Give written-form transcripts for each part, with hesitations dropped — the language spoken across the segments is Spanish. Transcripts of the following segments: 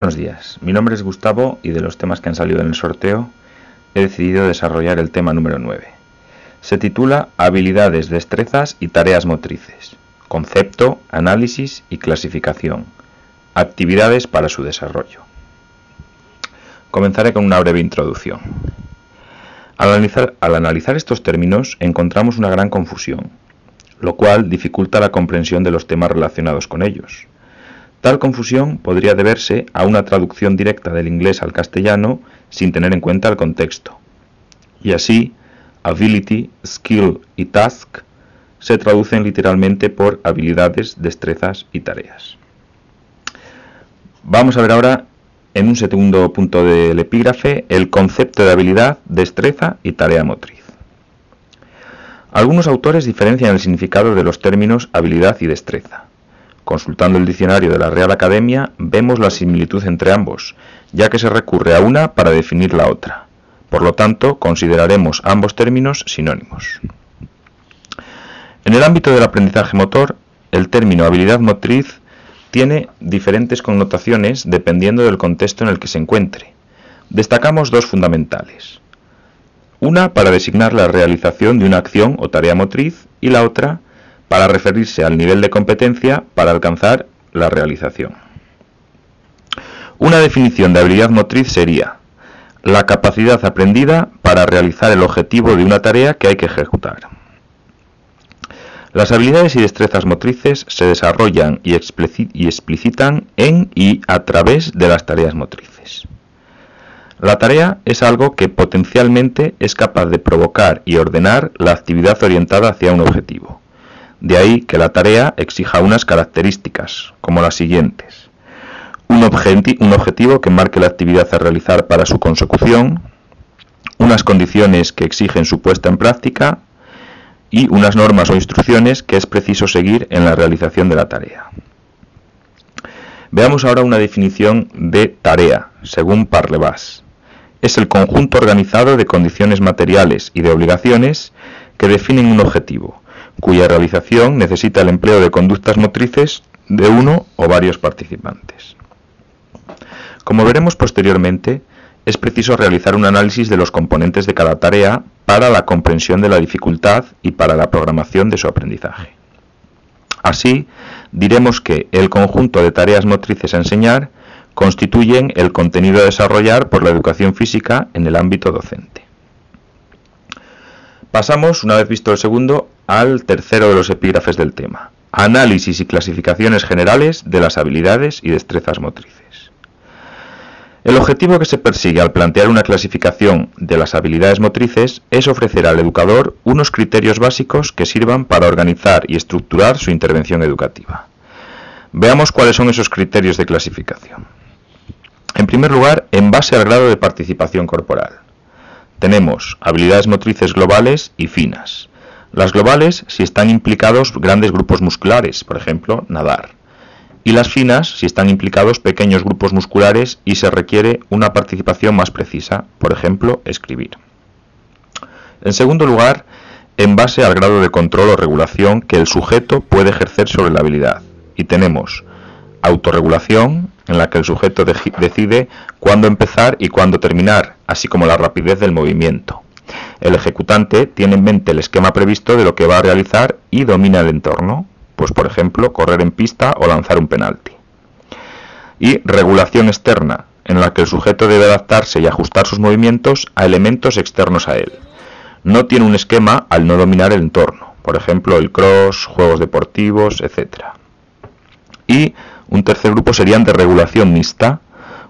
Buenos días, mi nombre es Gustavo y de los temas que han salido en el sorteo he decidido desarrollar el tema número 9. Se titula Habilidades, destrezas y tareas motrices. Concepto, análisis y clasificación. Actividades para su desarrollo. Comenzaré con una breve introducción. Al analizar estos términos encontramos una gran confusión, lo cual dificulta la comprensión de los temas relacionados con ellos. Tal confusión podría deberse a una traducción directa del inglés al castellano sin tener en cuenta el contexto. Y así, ability, skill y task se traducen literalmente por habilidades, destrezas y tareas. Vamos a ver ahora, en un segundo punto del epígrafe, el concepto de habilidad, destreza y tarea motriz. Algunos autores diferencian el significado de los términos habilidad y destreza. Consultando el diccionario de la Real Academia, vemos la similitud entre ambos, ya que se recurre a una para definir la otra. Por lo tanto, consideraremos ambos términos sinónimos. En el ámbito del aprendizaje motor, el término habilidad motriz tiene diferentes connotaciones dependiendo del contexto en el que se encuentre. Destacamos dos fundamentales. Una para designar la realización de una acción o tarea motriz y la otra para referirse al nivel de competencia para alcanzar la realización. Una definición de habilidad motriz sería la capacidad aprendida para realizar el objetivo de una tarea que hay que ejecutar. Las habilidades y destrezas motrices se desarrollan y explicitan en y a través de las tareas motrices. La tarea es algo que potencialmente es capaz de provocar y ordenar la actividad orientada hacia un objetivo. De ahí que la tarea exija unas características, como las siguientes. Un objetivo que marque la actividad a realizar para su consecución, unas condiciones que exigen su puesta en práctica y unas normas o instrucciones que es preciso seguir en la realización de la tarea. Veamos ahora una definición de tarea, según Parlevas. Es el conjunto organizado de condiciones materiales y de obligaciones que definen un objetivo, cuya realización necesita el empleo de conductas motrices de uno o varios participantes. Como veremos posteriormente, es preciso realizar un análisis de los componentes de cada tarea para la comprensión de la dificultad y para la programación de su aprendizaje. Así, diremos que el conjunto de tareas motrices a enseñar constituyen el contenido a desarrollar por la educación física en el ámbito docente. Pasamos, una vez visto el segundo, al tercero de los epígrafes del tema. Análisis y clasificaciones generales de las habilidades y destrezas motrices. El objetivo que se persigue al plantear una clasificación de las habilidades motrices es ofrecer al educador unos criterios básicos que sirvan para organizar y estructurar su intervención educativa. Veamos cuáles son esos criterios de clasificación. En primer lugar, en base al grado de participación corporal. Tenemos habilidades motrices globales y finas. Las globales si están implicados grandes grupos musculares, por ejemplo, nadar. Y las finas si están implicados pequeños grupos musculares y se requiere una participación más precisa, por ejemplo, escribir. En segundo lugar, en base al grado de control o regulación que el sujeto puede ejercer sobre la habilidad. Y tenemos autorregulación, en la que el sujeto decide cuándo empezar y cuándo terminar, así como la rapidez del movimiento. El ejecutante tiene en mente el esquema previsto de lo que va a realizar y domina el entorno, pues por ejemplo, correr en pista o lanzar un penalti. Y regulación externa, en la que el sujeto debe adaptarse y ajustar sus movimientos a elementos externos a él. No tiene un esquema al no dominar el entorno, por ejemplo, el cross, juegos deportivos, etc. Y un tercer grupo serían de regulación mixta,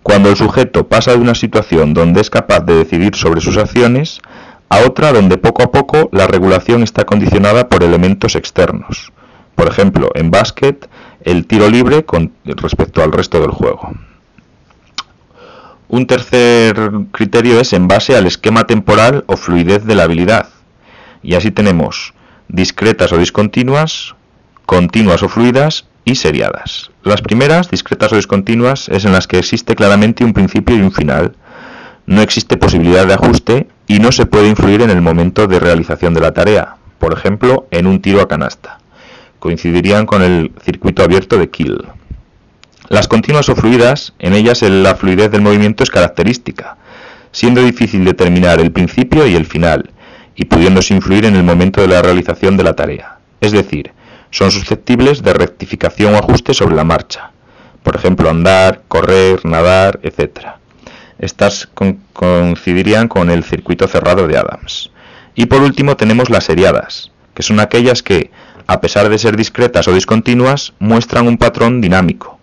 cuando el sujeto pasa de una situación donde es capaz de decidir sobre sus acciones a otra donde poco a poco la regulación está condicionada por elementos externos. Por ejemplo, en básquet, el tiro libre con respecto al resto del juego. Un tercer criterio es en base al esquema temporal o fluidez de la habilidad. Y así tenemos discretas o discontinuas, continuas o fluidas y seriadas. Las primeras, discretas o discontinuas, es en las que existe claramente un principio y un final. No existe posibilidad de ajuste y no se puede influir en el momento de realización de la tarea, por ejemplo, en un tiro a canasta. Coincidirían con el circuito abierto de Kiel. Las continuas o fluidas, en ellas la fluidez del movimiento es característica, siendo difícil determinar el principio y el final, y pudiéndose influir en el momento de la realización de la tarea. Es decir, son susceptibles de rectificación o ajuste sobre la marcha. Por ejemplo, andar, correr, nadar, etc. Estas coincidirían con el circuito cerrado de Adams. Y por último tenemos las seriadas, que son aquellas que, a pesar de ser discretas o discontinuas, muestran un patrón dinámico,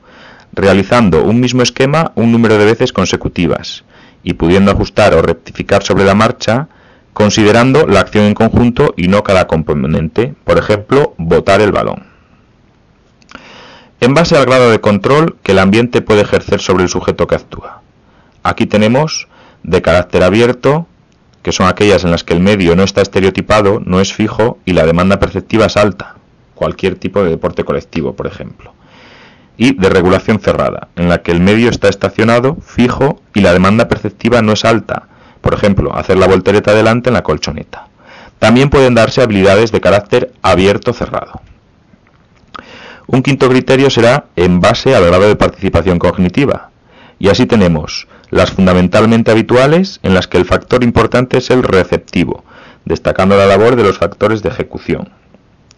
realizando un mismo esquema un número de veces consecutivas, y pudiendo ajustar o rectificar sobre la marcha, considerando la acción en conjunto y no cada componente, por ejemplo, botar el balón. En base al grado de control que el ambiente puede ejercer sobre el sujeto que actúa. Aquí tenemos de carácter abierto, que son aquellas en las que el medio no está estereotipado, no es fijo y la demanda perceptiva es alta, cualquier tipo de deporte colectivo, por ejemplo. Y de regulación cerrada, en la que el medio está estacionado, fijo y la demanda perceptiva no es alta, por ejemplo, hacer la voltereta delante en la colchoneta. También pueden darse habilidades de carácter abierto-cerrado. Un quinto criterio será en base al grado de participación cognitiva. Y así tenemos las fundamentalmente habituales, en las que el factor importante es el receptivo, destacando la labor de los factores de ejecución.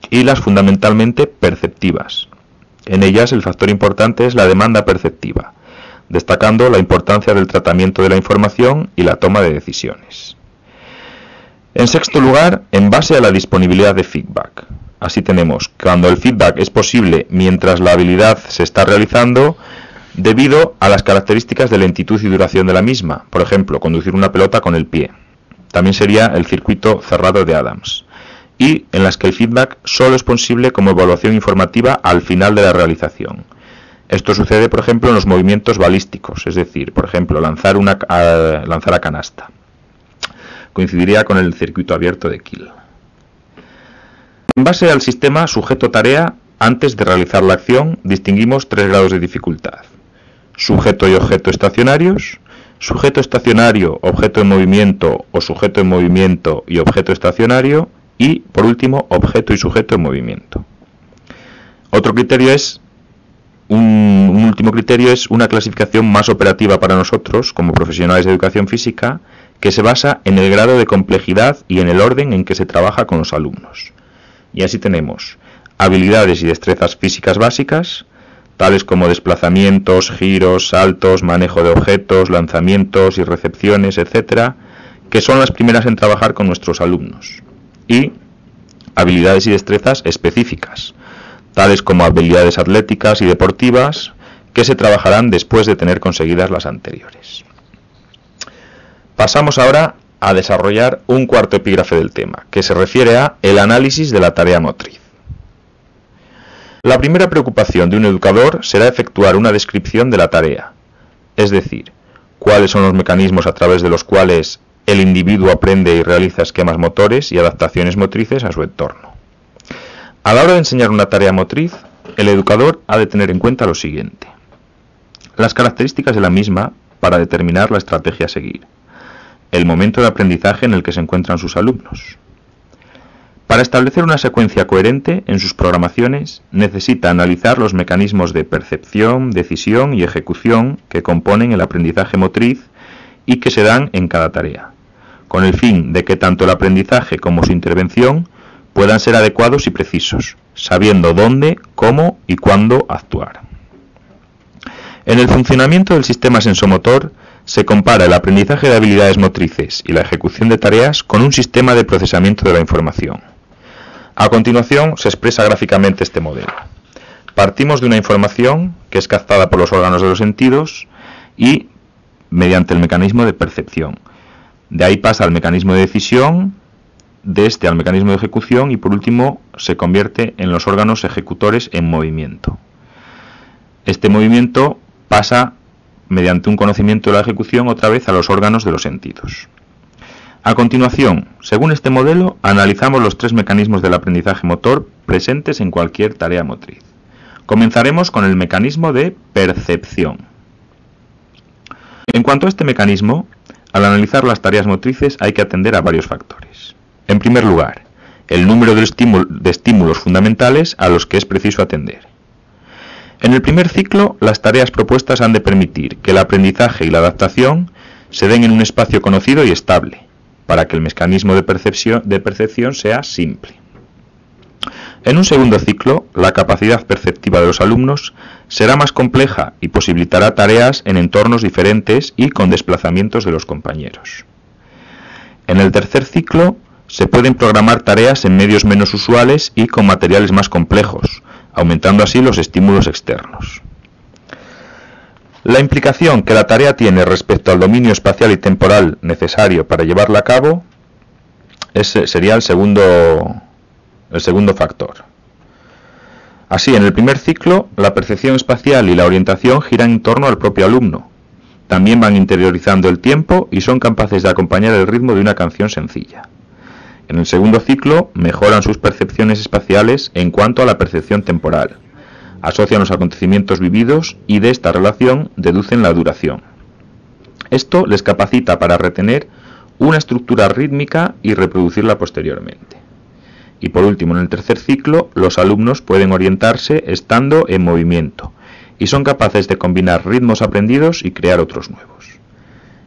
Y las fundamentalmente perceptivas. En ellas el factor importante es la demanda perceptiva, destacando la importancia del tratamiento de la información y la toma de decisiones. En sexto lugar, en base a la disponibilidad de feedback. Así tenemos cuando el feedback es posible mientras la habilidad se está realizando, debido a las características de lentitud y duración de la misma, por ejemplo, conducir una pelota con el pie. También sería el circuito cerrado de Adams. Y en las que el feedback solo es posible como evaluación informativa al final de la realización. Esto sucede, por ejemplo, en los movimientos balísticos, es decir, por ejemplo, lanzar a canasta. Coincidiría con el circuito abierto de Kiel. En base al sistema sujeto-tarea, antes de realizar la acción, distinguimos 3 grados de dificultad. Sujeto y objeto estacionarios, sujeto estacionario, objeto en movimiento o sujeto en movimiento y objeto estacionario, y, por último, objeto y sujeto en movimiento. Otro criterio es Un último criterio es una clasificación más operativa para nosotros, como profesionales de educación física, que se basa en el grado de complejidad y en el orden en que se trabaja con los alumnos. Y así tenemos habilidades y destrezas físicas básicas, tales como desplazamientos, giros, saltos, manejo de objetos, lanzamientos y recepciones, etc., que son las primeras en trabajar con nuestros alumnos. Y habilidades y destrezas específicas, tales como habilidades atléticas y deportivas, que se trabajarán después de tener conseguidas las anteriores. Pasamos ahora a desarrollar un cuarto epígrafe del tema, que se refiere a el análisis de la tarea motriz. La primera preocupación de un educador será efectuar una descripción de la tarea, es decir, cuáles son los mecanismos a través de los cuales el individuo aprende y realiza esquemas motores y adaptaciones motrices a su entorno. A la hora de enseñar una tarea motriz, el educador ha de tener en cuenta lo siguiente: las características de la misma para determinar la estrategia a seguir, el momento de aprendizaje en el que se encuentran sus alumnos. Para establecer una secuencia coherente en sus programaciones, necesita analizar los mecanismos de percepción, decisión y ejecución que componen el aprendizaje motriz y que se dan en cada tarea, con el fin de que tanto el aprendizaje como su intervención puedan ser adecuados y precisos, sabiendo dónde, cómo y cuándo actuar. En el funcionamiento del sistema sensomotor se compara el aprendizaje de habilidades motrices y la ejecución de tareas con un sistema de procesamiento de la información. A continuación se expresa gráficamente este modelo. Partimos de una información que es captada por los órganos de los sentidos y mediante el mecanismo de percepción. De ahí pasa al mecanismo de decisión, de este al mecanismo de ejecución y por último se convierte en los órganos ejecutores en movimiento. Este movimiento pasa mediante un conocimiento de la ejecución otra vez a los órganos de los sentidos. A continuación, según este modelo, analizamos los 3 mecanismos del aprendizaje motor presentes en cualquier tarea motriz. Comenzaremos con el mecanismo de percepción. En cuanto a este mecanismo, al analizar las tareas motrices hay que atender a varios factores. En primer lugar, el número de estímulos fundamentales a los que es preciso atender. En el primer ciclo, las tareas propuestas han de permitir que el aprendizaje y la adaptación se den en un espacio conocido y estable, para que el mecanismo de percepción sea simple. En un segundo ciclo, la capacidad perceptiva de los alumnos será más compleja y posibilitará tareas en entornos diferentes y con desplazamientos de los compañeros. En el tercer ciclo, se pueden programar tareas en medios menos usuales y con materiales más complejos, aumentando así los estímulos externos. La implicación que la tarea tiene respecto al dominio espacial y temporal necesario para llevarla a cabo sería el segundo factor. Así, en el primer ciclo, la percepción espacial y la orientación giran en torno al propio alumno. También van interiorizando el tiempo y son capaces de acompañar el ritmo de una canción sencilla. En el segundo ciclo, mejoran sus percepciones espaciales en cuanto a la percepción temporal. Asocian los acontecimientos vividos y de esta relación deducen la duración. Esto les capacita para retener una estructura rítmica y reproducirla posteriormente. Y por último, en el tercer ciclo, los alumnos pueden orientarse estando en movimiento y son capaces de combinar ritmos aprendidos y crear otros nuevos.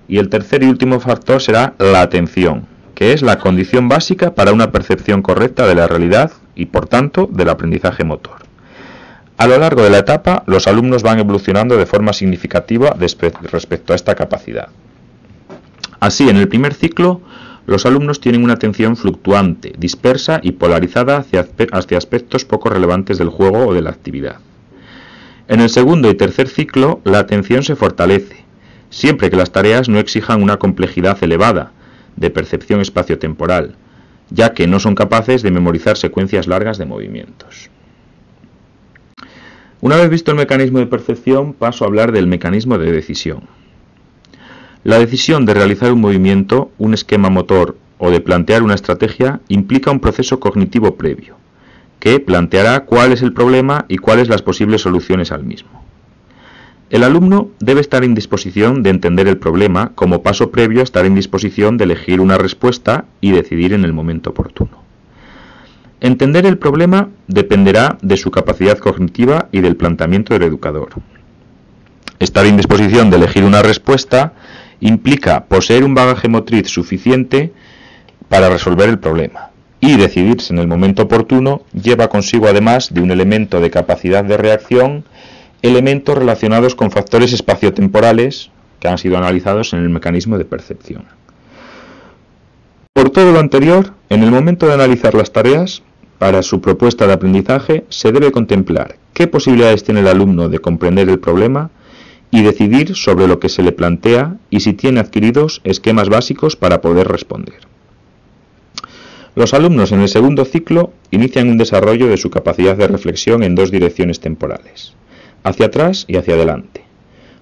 Y el tercer y último factor será la atención, que es la condición básica para una percepción correcta de la realidad y, por tanto, del aprendizaje motor. A lo largo de la etapa, los alumnos van evolucionando de forma significativa respecto a esta capacidad. Así, en el primer ciclo, los alumnos tienen una atención fluctuante, dispersa y polarizada hacia aspectos poco relevantes del juego o de la actividad. En el segundo y tercer ciclo, la atención se fortalece, siempre que las tareas no exijan una complejidad elevada de percepción espaciotemporal, ya que no son capaces de memorizar secuencias largas de movimientos. Una vez visto el mecanismo de percepción, paso a hablar del mecanismo de decisión. La decisión de realizar un movimiento, un esquema motor o de plantear una estrategia implica un proceso cognitivo previo, que planteará cuál es el problema y cuáles las posibles soluciones al mismo. El alumno debe estar en disposición de entender el problema como paso previo a estar en disposición de elegir una respuesta y decidir en el momento oportuno. Entender el problema dependerá de su capacidad cognitiva y del planteamiento del educador. Estar en disposición de elegir una respuesta implica poseer un bagaje motriz suficiente para resolver el problema, y decidirse en el momento oportuno lleva consigo, además de un elemento de capacidad de reacción, elementos relacionados con factores espaciotemporales que han sido analizados en el mecanismo de percepción. Por todo lo anterior, en el momento de analizar las tareas, para su propuesta de aprendizaje se debe contemplar qué posibilidades tiene el alumno de comprender el problema y decidir sobre lo que se le plantea y si tiene adquiridos esquemas básicos para poder responder. Los alumnos en el segundo ciclo inician un desarrollo de su capacidad de reflexión en dos direcciones temporales, hacia atrás y hacia adelante,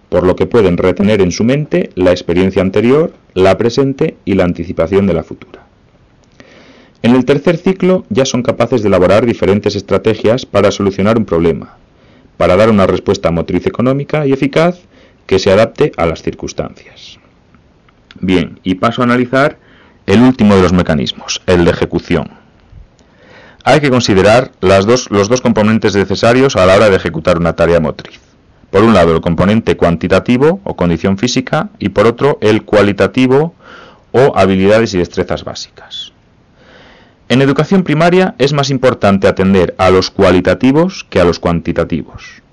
por lo que pueden retener en su mente la experiencia anterior, la presente y la anticipación de la futura. En el tercer ciclo ya son capaces de elaborar diferentes estrategias para solucionar un problema, para dar una respuesta motriz económica y eficaz que se adapte a las circunstancias. Bien, y paso a analizar el último de los mecanismos, el de ejecución. Hay que considerar los dos componentes necesarios a la hora de ejecutar una tarea motriz. Por un lado, el componente cuantitativo o condición física y por otro, el cualitativo o habilidades y destrezas básicas. En educación primaria es más importante atender a los cualitativos que a los cuantitativos.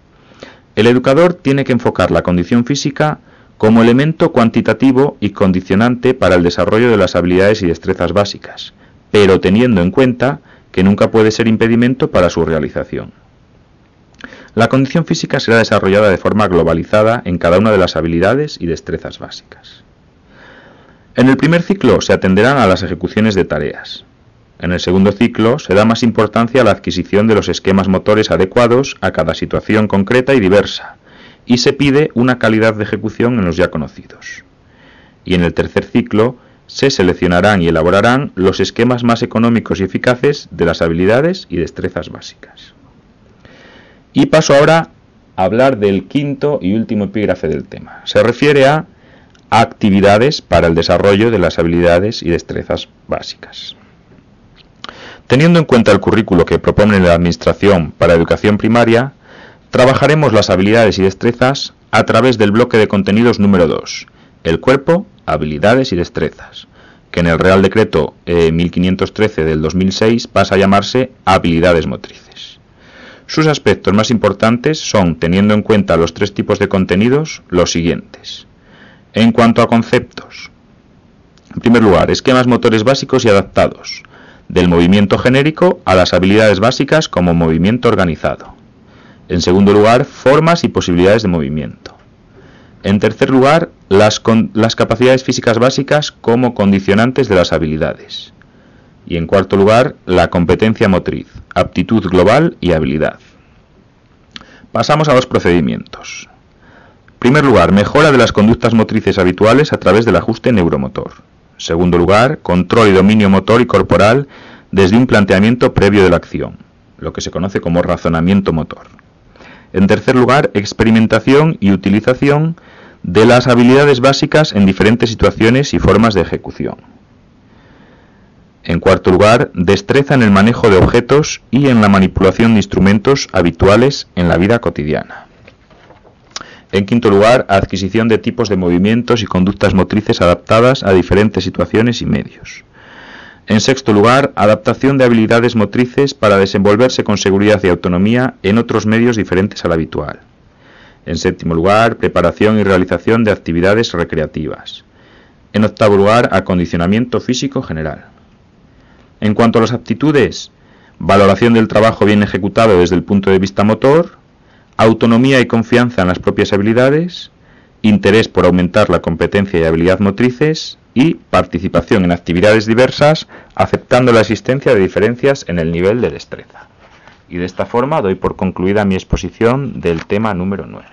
El educador tiene que enfocar la condición física como elemento cuantitativo y condicionante para el desarrollo de las habilidades y destrezas básicas, pero teniendo en cuenta que nunca puede ser impedimento para su realización. La condición física será desarrollada de forma globalizada en cada una de las habilidades y destrezas básicas. En el primer ciclo se atenderán a las ejecuciones de tareas. En el segundo ciclo se da más importancia a la adquisición de los esquemas motores adecuados a cada situación concreta y diversa, y se pide una calidad de ejecución en los ya conocidos. Y en el tercer ciclo se seleccionarán y elaborarán los esquemas más económicos y eficaces de las habilidades y destrezas básicas. Y paso ahora a hablar del quinto y último epígrafe del tema. Se refiere a actividades para el desarrollo de las habilidades y destrezas básicas. Teniendo en cuenta el currículo que propone la Administración para educación primaria, Trabajaremos las habilidades y destrezas a través del bloque de contenidos número 2, el cuerpo, habilidades y destrezas, que en el Real Decreto 1513 del 2006 pasa a llamarse habilidades motrices. Sus aspectos más importantes son, teniendo en cuenta los 3 tipos de contenidos, los siguientes. En cuanto a conceptos, en primer lugar, esquemas motores básicos y adaptados, del movimiento genérico a las habilidades básicas como movimiento organizado. En segundo lugar, formas y posibilidades de movimiento. En tercer lugar, las capacidades físicas básicas como condicionantes de las habilidades. Y en cuarto lugar, la competencia motriz, aptitud global y habilidad. Pasamos a los procedimientos. En primer lugar, mejora de las conductas motrices habituales a través del ajuste neuromotor. En segundo lugar, control y dominio motor y corporal desde un planteamiento previo de la acción, lo que se conoce como razonamiento motor. En tercer lugar, experimentación y utilización de las habilidades básicas en diferentes situaciones y formas de ejecución. En cuarto lugar, destreza en el manejo de objetos y en la manipulación de instrumentos habituales en la vida cotidiana. En quinto lugar, adquisición de tipos de movimientos y conductas motrices adaptadas a diferentes situaciones y medios. En sexto lugar, adaptación de habilidades motrices para desenvolverse con seguridad y autonomía en otros medios diferentes al habitual. En séptimo lugar, preparación y realización de actividades recreativas. En octavo lugar, acondicionamiento físico general. En cuanto a las aptitudes, valoración del trabajo bien ejecutado desde el punto de vista motor, autonomía y confianza en las propias habilidades, interés por aumentar la competencia y habilidad motrices y participación en actividades diversas, aceptando la existencia de diferencias en el nivel de destreza. Y de esta forma doy por concluida mi exposición del tema número 9.